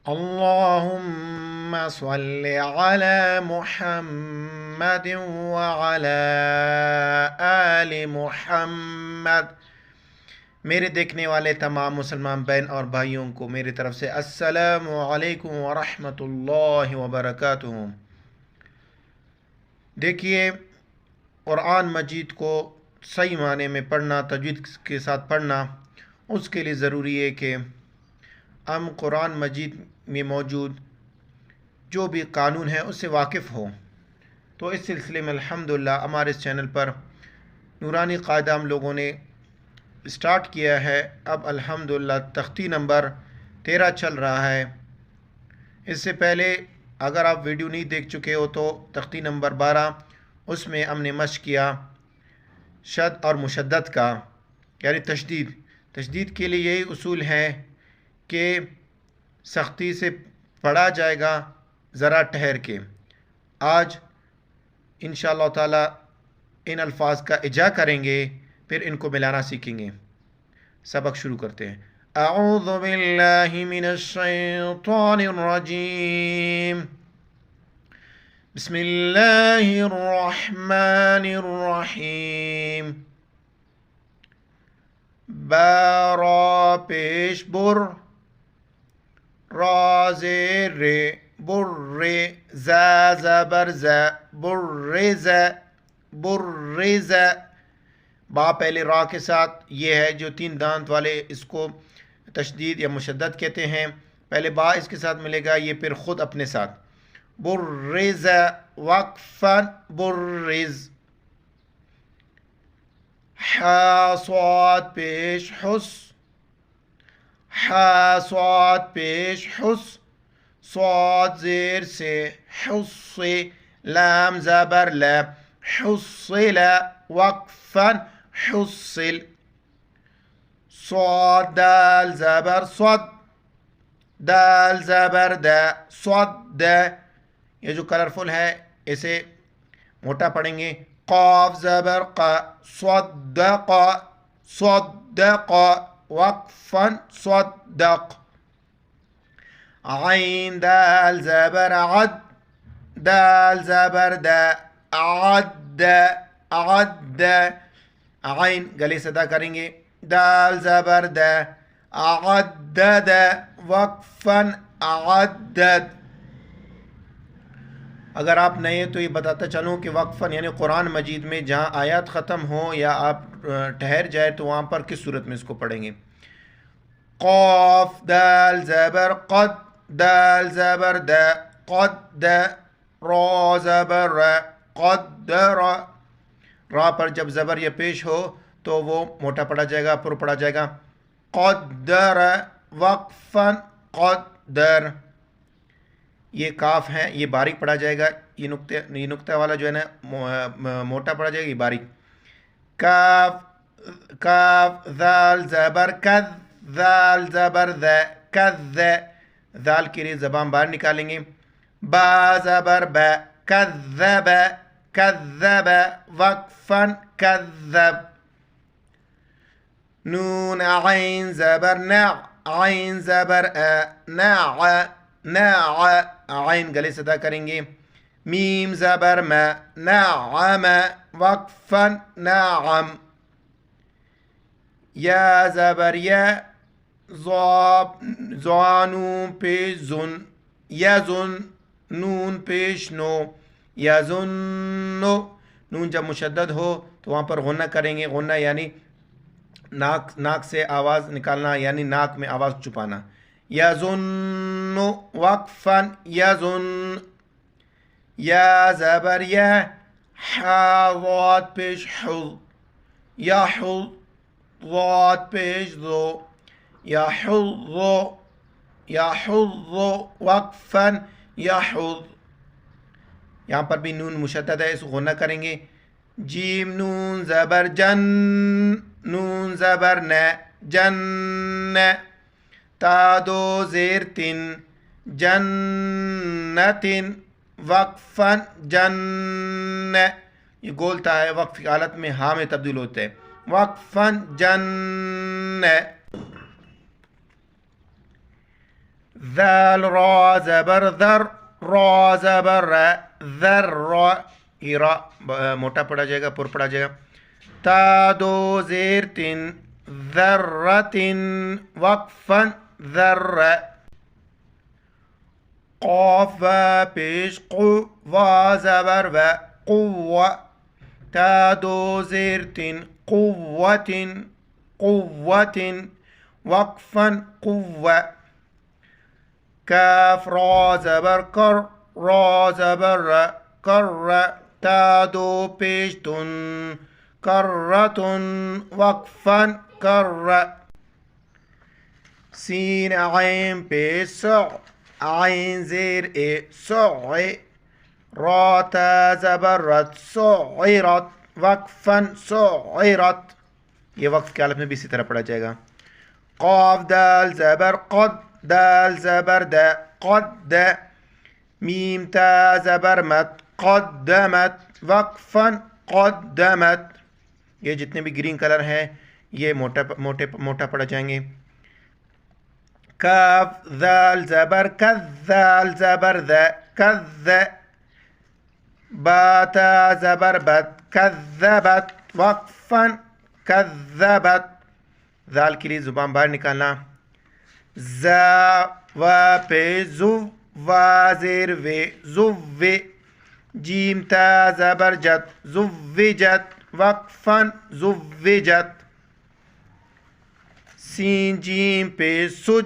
اللهم صل على محمد وعلى آل محمد۔ میرے دیکھنے والے تمام مسلمان بہن اور بھائیوں کو میری طرف سے السلام علیکم ورحمۃ اللہ وبرکاتہ۔ دیکھیے، قرآن مجید کو صحیح معنی میں پڑھنا، تجوید کے ساتھ پڑھنا، اس کے لیے ضروری ہے کہ ہم قرآن مجید میں موجود جو بھی قانون ہے اس سے واقف ہوں۔ تو اس سلسلے میں الحمدللہ ہمارے اس چینل پر نورانی قاعدہ ہم لوگوں نے اسٹارٹ کیا ہے۔ اب الحمدللہ تختی نمبر 13 چل رہا ہے۔ اس سے پہلے اگر آپ ویڈیو نہیں دیکھ چکے ہو تو تختی نمبر 12، اس میں ہم نے مشق کیا شد اور مشدد کا، یعنی تشدید کے لیے یہی اصول ہے کہ سختی سے پڑھا جائے گا، ذرا ٹھہر کے۔ آج انشاءاللہ تعالی ان الفاظ کا اجا کریں گے، پھر ان کو ملانا سیکھیں گے۔ سبق شروع کرتے ہیں۔ اعوذ باللہ من الشیطان الرجیم، بسم اللہ الرحمن الرحیم۔ با پیش بر، را زیر بر، ز زبر ز، برز برز۔ با پہلے را کے ساتھ، یہ ہے جو 3 دانت والے، اس کو تشدید یا مشدد کہتے ہیں۔ پہلے با اس کے ساتھ ملے گا، یہ پھر خود اپنے ساتھ۔ برز وقفا برز۔ ح صاد پیش حس، ح صاد پیش حس، صاد زیر سے حص، لام زبر ل، حصل وقفا حصل۔ صاد دال زبر صد، دال زبر د، صد۔ یہ جو کلرفل ہے اسے موٹا پڑھیں گے۔ قاف زبر ق، صدق صدق وقفا صدق۔ عین دال زبر عد، دال زبر د، عد عد۔ عین گلے سے ادا کریں گے، دال زبر د، عدد وقفا عدد۔ اگر آپ نئے تو یہ بتاتا چلوں کہ وقفاً یعنی قرآن مجید میں جہاں آیات ختم ہوں یا آپ ٹھہر جائے تو وہاں پر کس صورت میں اس کو پڑھیں گے۔ قاف دال زبر قد، دال زبر د، قد، را زبر ر، قدر۔ را پر جب زبر یا پیش ہو تو وہ موٹا پڑھا جائے گا، پر پڑھا جائے گا۔ قدر وقفا قدر۔ یہ کاف ہے، یہ باریک پڑھا جائے گا، یہ نقطہ والا جو ہے نا موٹا پڑھا جائے گا، یہ باریک۔ کاف کاف ذال زبر کذ، ذال زبر ذ، کذ۔ ذال کے لیے زبان باہر نکالیں گے۔ با زبر ب، کذب کذب وقفا کذب۔ نون عین زبر نع، عین زبر ا، نع نع۔ عین گلے سے ادا کریں گے۔ میم زبر م، نعم وقفا نعم۔ یا زبر یا، زانون پیش زن، یزن، نون پیش نو، یزن۔ نون جب مشدد ہو تو وہاں پر غنہ کریں گے۔ غنہ یعنی ناک سے آواز نکالنا، یعنی ناک میں آواز چھپانا۔ یظن وقفا یظن۔ یا زبر یا، ح ضاد پیش حظ، یحظ، ضاد پیش ذو، یحظ یحظ وقفا یحظ۔ یہاں پر بھی نون مشدد ہے، اس کو غنہ کریں گے۔ جیم نون زبر جن، نون زبر ن، جن۔ تا دو زیر تن، جنتن وقفا جن۔ یہ گولتا ہے، وقف کی حالت میں ہاں میں تبدیل ہوتا ہے۔ وقفا جن۔ ذال را زبر ذر را زبر را ذر را یہ را موٹا پڑا جائے گا، پر پڑا جائے گا. تا دو زیر تن ذرتن وقفا ذر. قاف و پیش قو و زبر و قوة. تا دو زیر تن قوة قوة وقفا قوة. کاف را زبر کر را زبر ر کر. تا دو پیش تن کرتن وقفا کر. سین عین پیش سع عین زیر اے سع. را تا زبر رت سعرت وقفا سعرت. یہ وقف کے حالت میں بھی اسی طرح پڑھا جائے گا. قاف دال زبر قد دال زبر د قد. میم تا زبر مت قدمت وقفا قدمت. یہ جتنے بھی گرین کلر ہیں یہ موٹا پڑھا جائیں گے. کاف ذال زبر کذ ذال زبر ذ کذ. با تا زبر بت کذبت وقفا کذبت. ذال کے لیے زبان باہر نکالنا. ز و پہ زو و زیر و زو. جیم تا زبر جت زوجت وقفا زوجت. سین جیم پہ سج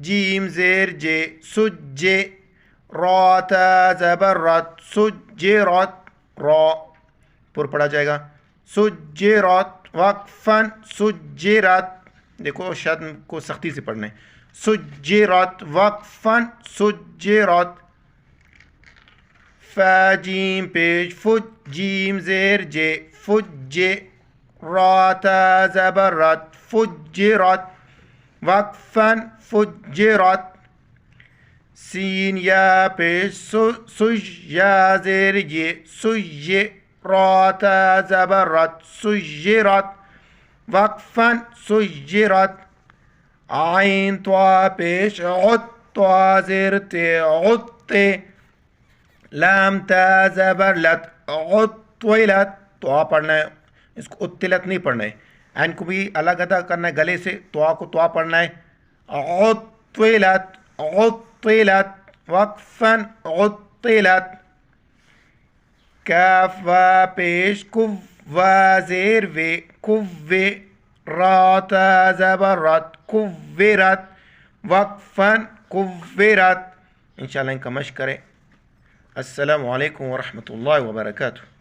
جیم زیر جے سج. را تا زبر رت سجرت را پر پڑھا جائے گا. سجرت وقفا سجرت. دیکھو شد کو سختی سے پڑھنا ہے. سجرت وقفا سجرت. فا جیم پیش فج جیم زیر جے فج. را تا زبر رت فجرت وقفا فجرت. سین یا پیش سج یا زیر یہ سج. را تا زبر رت سجرت وقفا سجرت. عین طا پیش عد طا زیر تے عد. لام تا زبر لت عطولت. طا پڑھنا ہے، اس کو عطلت نہیں پڑھنا ہے. عین کو بھی الگ ادا کرنا ہے گلے سے. طا کو طا پڑھنا ہے. عطولت عطلت وقفا عطلت. کاف و پیش کو و زیر و کو. را تا زبر رت کورت وقفا کورت. انشاءاللہ ان کا مشق کریں. السلام علیکم ورحمۃ اللہ وبرکاتہ.